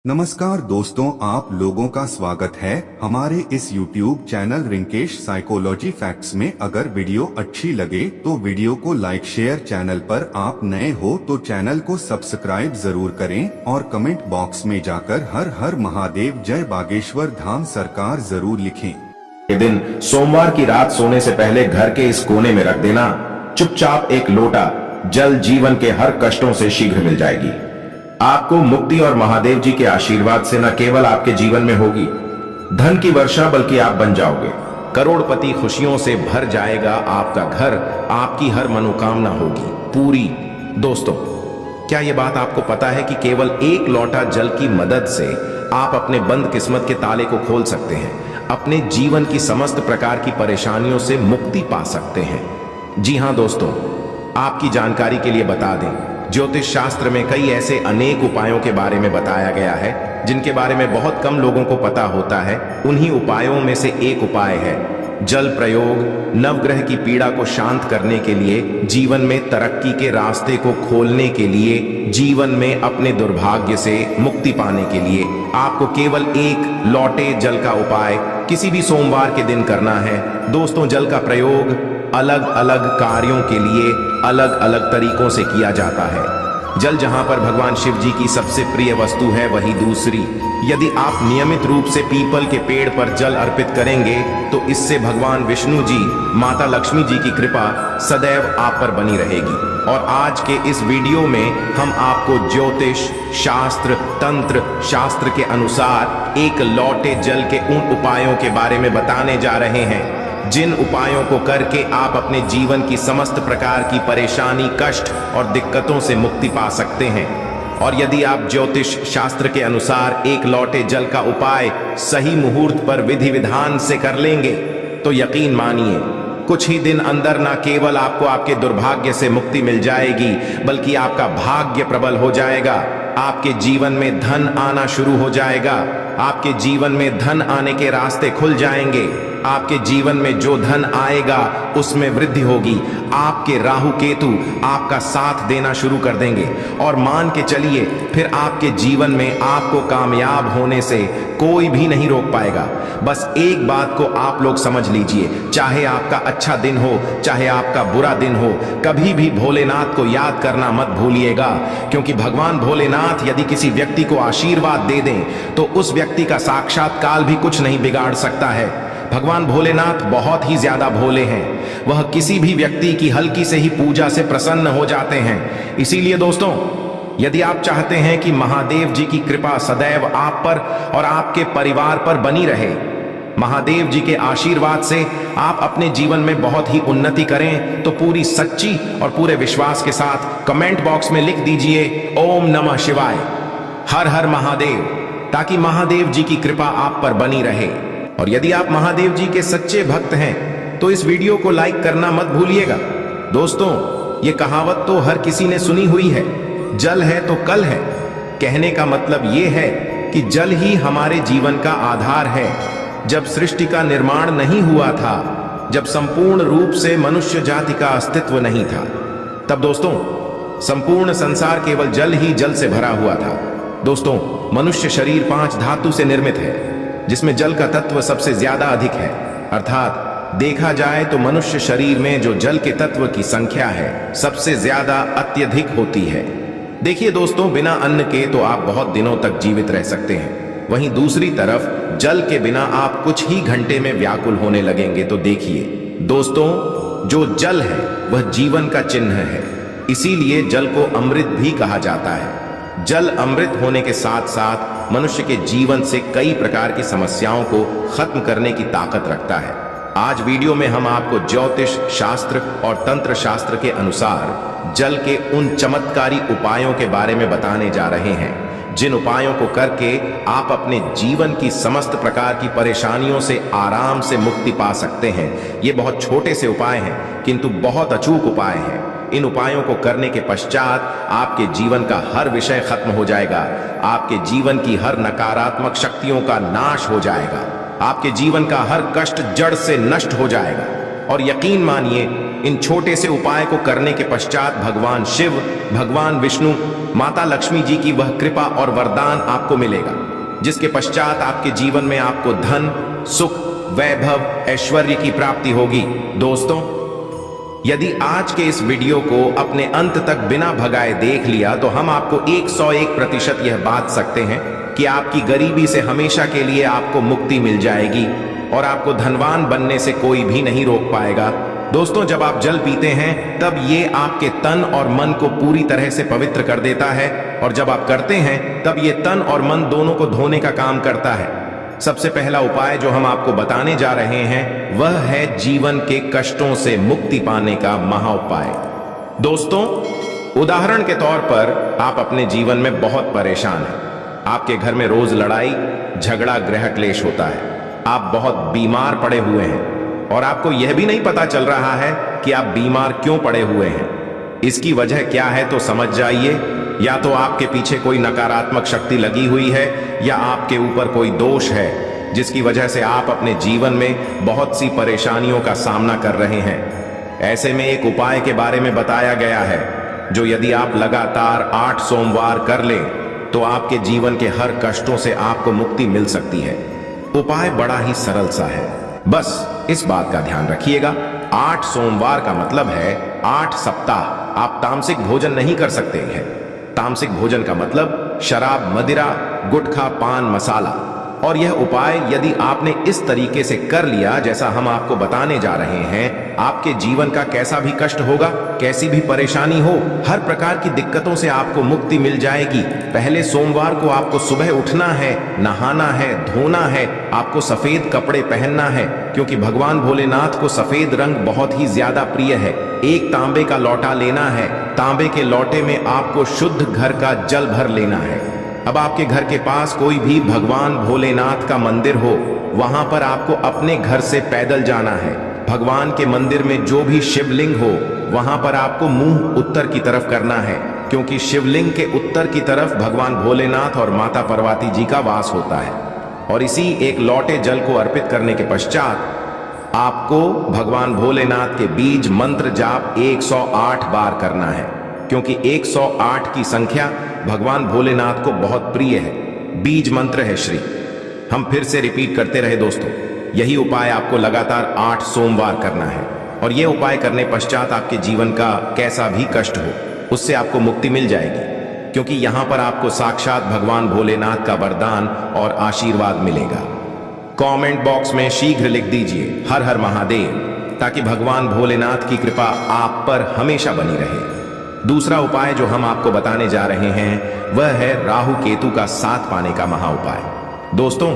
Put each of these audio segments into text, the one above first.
नमस्कार दोस्तों, आप लोगों का स्वागत है हमारे इस YouTube channel Rinkesh psychology facts में। अगर वीडियो अच्छी लगे तो वीडियो को लाइक शेयर, चैनल पर आप नए हो तो चैनल को सब्सक्राइब जरूर करें और कमेंट बॉक्स में जाकर हर हर महादेव जय बागेश्वर धाम सरकार जरूर लिखें। के दिन सोमवार की रात सोने से पहले घर के इस कोने में रख देना चुपचाप एक लोटा जल जीवन के हर कष्टों से शीघ्र मिल जाएगी। आपको मुक्ति और महादेव जी के आशीर्वाद से न केवल आपके जीवन में होगी धन की वर्षा, बल्कि आप बन जाओगे करोड़पति। खुशियों से भर जाएगा आपका घर, आपकी हर मनोकामना होगी पूरी। दोस्तों, क्या यह बात आपको पता है कि केवल एक लोटा जल की मदद से आप अपने बंद किस्मत के ताले को खोल सकते हैं, अपने जीवन की समस्त प्रकार की परेशानियों से मुक्ति पा सकते हैं। जी हां दोस्तों, आपकी जानकारी के लिए बता दें, ज्योतिष शास्त्र में कई ऐसे अनेक उपायों के बारे में बताया गया है जिनके बारे में बहुत कम लोगों को पता होता है। उन्हीं उपायों में से एक उपाय है जल प्रयोग। नवग्रह की पीड़ा को शांत करने के लिए, जीवन में तरक्की के रास्ते को खोलने के लिए, जीवन में अपने दुर्भाग्य से मुक्ति पाने के लिए आपको केवल एक लोटे जल का उपाय किसी भी सोमवार के दिन करना है। दोस्तों, जल का प्रयोग अलग अलग कार्यों के लिए अलग अलग तरीकों से किया जाता है। जल जहां पर भगवान शिव जी की सबसे प्रिय वस्तु है, वही दूसरी। यदि आप नियमित रूप से पीपल के पेड़ पर जल अर्पित करेंगे तो इससे भगवान विष्णु जी, माता लक्ष्मी जी की कृपा सदैव आप पर बनी रहेगी। और आज के इस वीडियो में हम आपको ज्योतिष शास्त्र, तंत्र शास्त्र के अनुसार एक लोटे जल के उन उपायों के बारे में बताने जा रहे हैं जिन उपायों को करके आप अपने जीवन की समस्त प्रकार की परेशानी, कष्ट और दिक्कतों से मुक्ति पा सकते हैं। और यदि आप ज्योतिष शास्त्र के अनुसार एक लोटे जल का उपाय सही मुहूर्त पर विधि विधान से कर लेंगे तो यकीन मानिए कुछ ही दिन अंदर न केवल आपको आपके दुर्भाग्य से मुक्ति मिल जाएगी, बल्कि आपका भाग्य प्रबल हो जाएगा। आपके जीवन में धन आना शुरू हो जाएगा, आपके जीवन में धन आने के रास्ते खुल जाएंगे। आपके जीवन में जो धन आएगा उसमें वृद्धि होगी। आपके राहु केतु आपका साथ देना शुरू कर देंगे और मान के चलिए फिर आपके जीवन में आपको कामयाब होने से कोई भी नहीं रोक पाएगा। बस एक बात को आप लोग समझ लीजिए, चाहे आपका अच्छा दिन हो चाहे आपका बुरा दिन हो, कभी भी भोलेनाथ को याद करना मत भूलिएगा, क्योंकि भगवान भोलेनाथ यदि किसी व्यक्ति को आशीर्वाद दे दें तो उस व्यक्ति का साक्षात्कार भी कुछ नहीं बिगाड़ सकता है। भगवान भोलेनाथ बहुत ही ज्यादा भोले हैं, वह किसी भी व्यक्ति की हल्की से ही पूजा से प्रसन्न हो जाते हैं। इसीलिए दोस्तों, यदि आप चाहते हैं कि महादेव जी की कृपा सदैव आप पर और आपके परिवार पर बनी रहे, महादेव जी के आशीर्वाद से आप अपने जीवन में बहुत ही उन्नति करें, तो पूरी सच्ची और पूरे विश्वास के साथ कमेंट बॉक्स में लिख दीजिए ओम नमः शिवाय, हर हर महादेव, ताकि महादेव जी की कृपा आप पर बनी रहे। और यदि आप महादेव जी के सच्चे भक्त हैं तो इस वीडियो को लाइक करना मत भूलिएगा। दोस्तों, ये कहावत तो हर किसी ने सुनी हुई है, जल है तो कल है। कहने का मतलब ये है कि जल ही हमारे जीवन का आधार है। जब सृष्टि का निर्माण नहीं हुआ था, जब संपूर्ण रूप से मनुष्य जाति का अस्तित्व नहीं था, तब दोस्तों संपूर्ण संसार केवल जल ही जल से भरा हुआ था। दोस्तों, मनुष्य शरीर 5 धातु से निर्मित है, जिसमें जल का तत्व सबसे ज्यादा अधिक है। अर्थात देखा जाए तो मनुष्य शरीर में जो जल के तत्व की संख्या है सबसे ज्यादा अत्यधिक होती है। देखिए दोस्तों, बिना अन्न के तो आप बहुत दिनों तक जीवित रह सकते हैं, वहीं दूसरी तरफ जल के बिना आप कुछ ही घंटे में व्याकुल होने लगेंगे। तो देखिए दोस्तों, जो जल है वह जीवन का चिन्ह है, इसीलिए जल को अमृत भी कहा जाता है। जल अमृत होने के साथ साथ मनुष्य के जीवन से कई प्रकार की समस्याओं को खत्म करने की ताकत रखता है। आज वीडियो में हम आपको ज्योतिष शास्त्र और तंत्र शास्त्र के अनुसार जल के उन चमत्कारी उपायों के बारे में बताने जा रहे हैं, जिन उपायों को करके आप अपने जीवन की समस्त प्रकार की परेशानियों से आराम से मुक्ति पा सकते हैं। ये बहुत छोटे से उपाय हैं, किंतु बहुत अचूक उपाय हैं। इन उपायों को करने के पश्चात आपके जीवन का हर विषय खत्म हो जाएगा, आपके जीवन की हर नकारात्मक शक्तियों का नाश हो जाएगा, आपके जीवन का हर कष्ट जड़ से नष्ट हो जाएगा। और यकीन मानिए इन छोटे से उपाय को करने के पश्चात भगवान शिव, भगवान विष्णु, माता लक्ष्मी जी की वह कृपा और वरदान आपको मिलेगा, जिसके पश्चात आपके जीवन में आपको धन, सुख, वैभव, ऐश्वर्य की प्राप्ति होगी। दोस्तों, यदि आज के इस वीडियो को अपने अंत तक बिना भगाए देख लिया तो हम आपको 101% यह बात सकते हैं कि आपकी गरीबी से हमेशा के लिए आपको मुक्ति मिल जाएगी और आपको धनवान बनने से कोई भी नहीं रोक पाएगा। दोस्तों, जब आप जल पीते हैं तब ये आपके तन और मन को पूरी तरह से पवित्र कर देता है, और जब आप करते हैं तब ये तन और मन दोनों को धोने का काम करता है। सबसे पहला उपाय जो हम आपको बताने जा रहे हैं वह है जीवन के कष्टों से मुक्ति पाने का महा उपाय। दोस्तों, उदाहरण के तौर पर आप अपने जीवन में बहुत परेशान हैं। आपके घर में रोज लड़ाई झगड़ा गृह क्लेश होता है। आप बहुत बीमार पड़े हुए हैं और आपको यह भी नहीं पता चल रहा है कि आप बीमार क्यों पड़े हुए हैं। इसकी वजह क्या है तो समझ जाइए। या तो आपके पीछे कोई नकारात्मक शक्ति लगी हुई है या आपके ऊपर कोई दोष है जिसकी वजह से आप अपने जीवन में बहुत सी परेशानियों का सामना कर रहे हैं। ऐसे में एक उपाय के बारे में बताया गया है जो यदि आप लगातार 8 सोमवार कर लें तो आपके जीवन के हर कष्टों से आपको मुक्ति मिल सकती है। उपाय बड़ा ही सरल सा है, बस इस बात का ध्यान रखिएगा। 8 सोमवार का मतलब है 8 सप्ताह आप तामसिक भोजन नहीं कर सकते हैं। तामसिक भोजन का मतलब शराब, मदिरा, गुटखा, पान मसाला। और यह उपाय यदि आपने इस तरीके से कर लिया जैसा हम आपको बताने जा रहे हैं, आपके जीवन का कैसा भी कष्ट होगा, कैसी भी परेशानी हो, हर प्रकार की दिक्कतों से आपको मुक्ति मिल जाएगी। पहले सोमवार को आपको सुबह उठना है, नहाना है, धोना है, आपको सफेद कपड़े पहनना है क्योंकि भगवान भोलेनाथ को सफेद रंग बहुत ही ज्यादा प्रिय है। एक तांबे का लोटा लेना है, तांबे के लोटे में आपको शुद्ध घर का जल भर लेना है। अब आपके घर के पास कोई भी भगवान भोलेनाथ का मंदिर हो, वहां पर आपको अपने घर से पैदल जाना है। भगवान के मंदिर में जो भी शिवलिंग हो वहां पर आपको मुंह उत्तर की तरफ करना है क्योंकि शिवलिंग के उत्तर की तरफ भगवान भोलेनाथ और माता पार्वती जी का वास होता है। और इसी एक लोटे जल को अर्पित करने के पश्चात आपको भगवान भोलेनाथ के बीज मंत्र जाप 108 बार करना है क्योंकि 108 की संख्या भगवान भोलेनाथ को बहुत प्रिय है। बीज मंत्र है श्री। हम फिर से रिपीट करते रहे दोस्तों, यही उपाय आपको लगातार 8 सोमवार करना है और यह उपाय करने पश्चात आपके जीवन का कैसा भी कष्ट हो उससे आपको मुक्ति मिल जाएगी क्योंकि यहां पर आपको साक्षात भगवान भोलेनाथ का वरदान और आशीर्वाद मिलेगा। कमेंट बॉक्स में शीघ्र लिख दीजिए हर हर महादेव ताकि भगवान भोलेनाथ की कृपा आप पर हमेशा बनी रहे। दूसरा उपाय जो हम आपको बताने जा रहे हैं वह है राहु केतु का साथ पाने का महा उपाय। दोस्तों,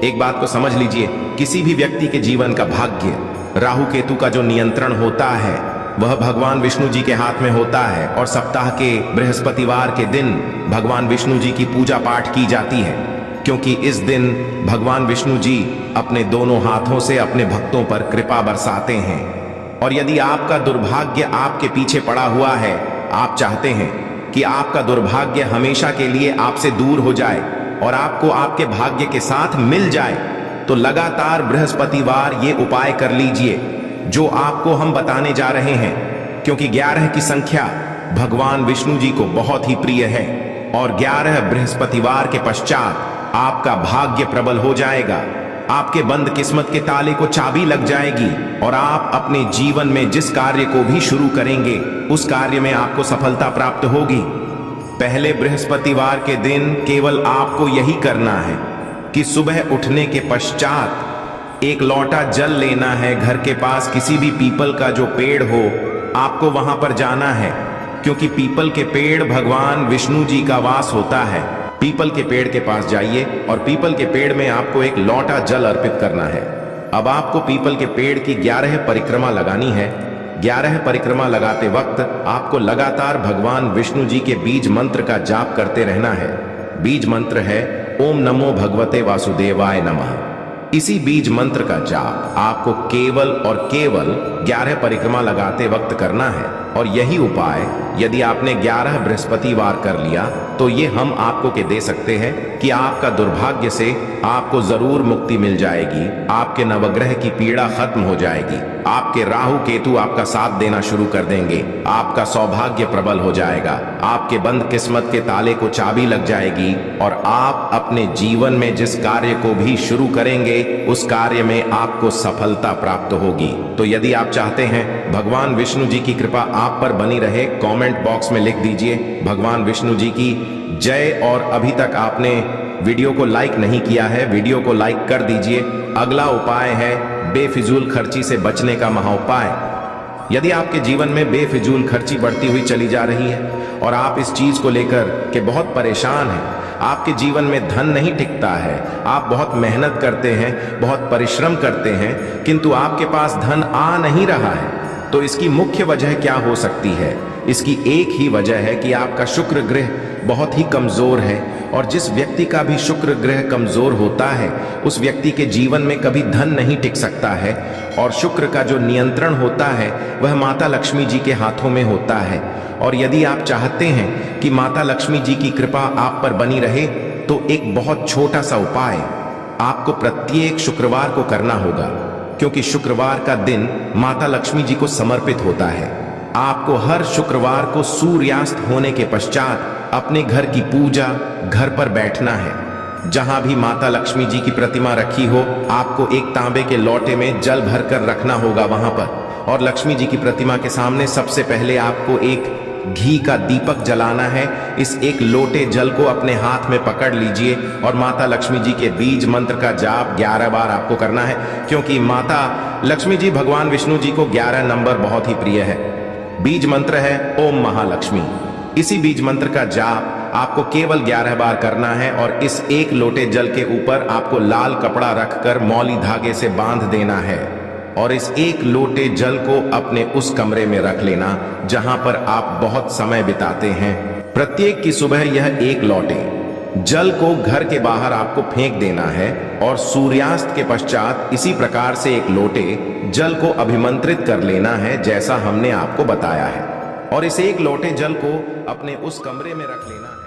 एक बात को समझ लीजिए, किसी भी व्यक्ति के जीवन का भाग्य राहु केतु का जो नियंत्रण होता है वह भगवान विष्णु जी के हाथ में होता है और सप्ताह के बृहस्पतिवार के दिन भगवान विष्णु जी की पूजा पाठ की जाती है क्योंकि इस दिन भगवान विष्णु जी अपने दोनों हाथों से अपने भक्तों पर कृपा बरसाते हैं। और यदि आपका दुर्भाग्य आपके पीछे पड़ा हुआ है, आप चाहते हैं कि आपका दुर्भाग्य हमेशा के लिए आपसे दूर हो जाए और आपको आपके भाग्य के साथ मिल जाए, तो लगातार बृहस्पतिवार ये उपाय कर लीजिए जो आपको हम बताने जा रहे हैं क्योंकि 11 की संख्या भगवान विष्णु जी को बहुत ही प्रिय है और 11 बृहस्पतिवार के पश्चात आपका भाग्य प्रबल हो जाएगा। आपके बंद किस्मत के ताले को चाबी लग जाएगी और आप अपने जीवन में जिस कार्य को भी शुरू करेंगे उस कार्य में आपको सफलता प्राप्त होगी। पहले बृहस्पतिवार के दिन केवल आपको यही करना है कि सुबह उठने के पश्चात एक लोटा जल लेना है। घर के पास किसी भी पीपल का जो पेड़ हो आपको वहां पर जाना है क्योंकि पीपल के पेड़ भगवान विष्णु जी का वास होता है। पीपल के पेड़ के पास जाइए और पीपल के पेड़ में आपको एक लोटा जल अर्पित करना है। अब आपको पीपल के पेड़ की 11 परिक्रमा लगानी है। 11 परिक्रमा लगाते वक्त आपको लगातार भगवान विष्णु जी के बीज मंत्र का जाप करते रहना है। बीज मंत्र है ओम नमो भगवते वासुदेवाय नमः। इसी बीज मंत्र का जाप आपको केवल और केवल 11 परिक्रमा लगाते वक्त करना है और यही उपाय यदि आपने 11 बृहस्पतिवार कर लिया तो ये हम आपको के दे सकते हैं कि आपका दुर्भाग्य से आपको जरूर मुक्ति मिल जाएगी, आपके नवग्रह की पीड़ा खत्म हो जाएगी, आपके राहु केतु आपका साथ देना शुरू कर देंगे, आपका सौभाग्य प्रबल हो जाएगा, आपके बंद किस्मत के ताले को चाबी लग जाएगी और आप अपने जीवन में जिस कार्य को भी शुरू करेंगे उस कार्य में आपको सफलता प्राप्त होगी। तो यदि आप चाहते हैं भगवान विष्णु जी की कृपा आप पर बनी रहे, कमेंट बॉक्स में लिख दीजिए भगवान विष्णु जी की जय। और अभी तक आपने वीडियो को लाइक नहीं किया है, वीडियो को लाइक कर दीजिए। अगला उपाय है बेफिजूल खर्ची से बचने का महाउपाय। यदि आपके जीवन में बेफिजूल खर्ची बढ़ती हुई चली जा रही है और आप इस चीज को लेकर के बहुत परेशान हैं, आपके जीवन में धन नहीं टिकता है, आप बहुत मेहनत करते हैं, बहुत परिश्रम करते हैं, किंतु आपके पास धन आ नहीं रहा है, तो इसकी मुख्य वजह क्या हो सकती है? इसकी एक ही वजह है कि आपका शुक्र ग्रह बहुत ही कमजोर है और जिस व्यक्ति का भी शुक्र ग्रह कमजोर होता है उस व्यक्ति के जीवन में कभी धन नहीं टिक सकता है। और शुक्र का जो नियंत्रण होता है वह माता लक्ष्मी जी के हाथों में होता है। और यदि आप चाहते हैं कि माता लक्ष्मी जी की कृपा आप पर बनी रहे तो एक बहुत छोटा सा उपाय आपको प्रत्येक शुक्रवार को करना होगा, क्योंकि शुक्रवार का दिन माता लक्ष्मी जी को समर्पित होता है। आपको हर शुक्रवार को सूर्यास्त होने के पश्चात अपने घर की पूजा घर पर बैठना है। जहां भी माता लक्ष्मी जी की प्रतिमा रखी हो आपको एक तांबे के लोटे में जल भरकर रखना होगा वहां पर, और लक्ष्मी जी की प्रतिमा के सामने सबसे पहले आपको एक घी का दीपक जलाना है। इस एक लोटे जल को अपने हाथ में पकड़ लीजिए और माता लक्ष्मी जी के बीज मंत्र का जाप 11 बार आपको करना है, क्योंकि माता लक्ष्मी जी भगवान विष्णु जी को 11 नंबर बहुत ही प्रिय है। बीज मंत्र है ओम महालक्ष्मी। इसी बीज मंत्र का जाप आपको केवल 11 बार करना है और इस एक लोटे जल के ऊपर आपको लाल कपड़ा रखकर मौली धागे से बांध देना है और इस एक लोटे जल को अपने उस कमरे में रख लेना जहां पर आप बहुत समय बिताते हैं। प्रत्येक की सुबह यह एक लोटे जल को घर के बाहर आपको फेंक देना है और सूर्यास्त के पश्चात इसी प्रकार से एक लोटे जल को अभिमंत्रित कर लेना है जैसा हमने आपको बताया है, और इस एक लोटे जल को अपने उस कमरे में रख लेना है।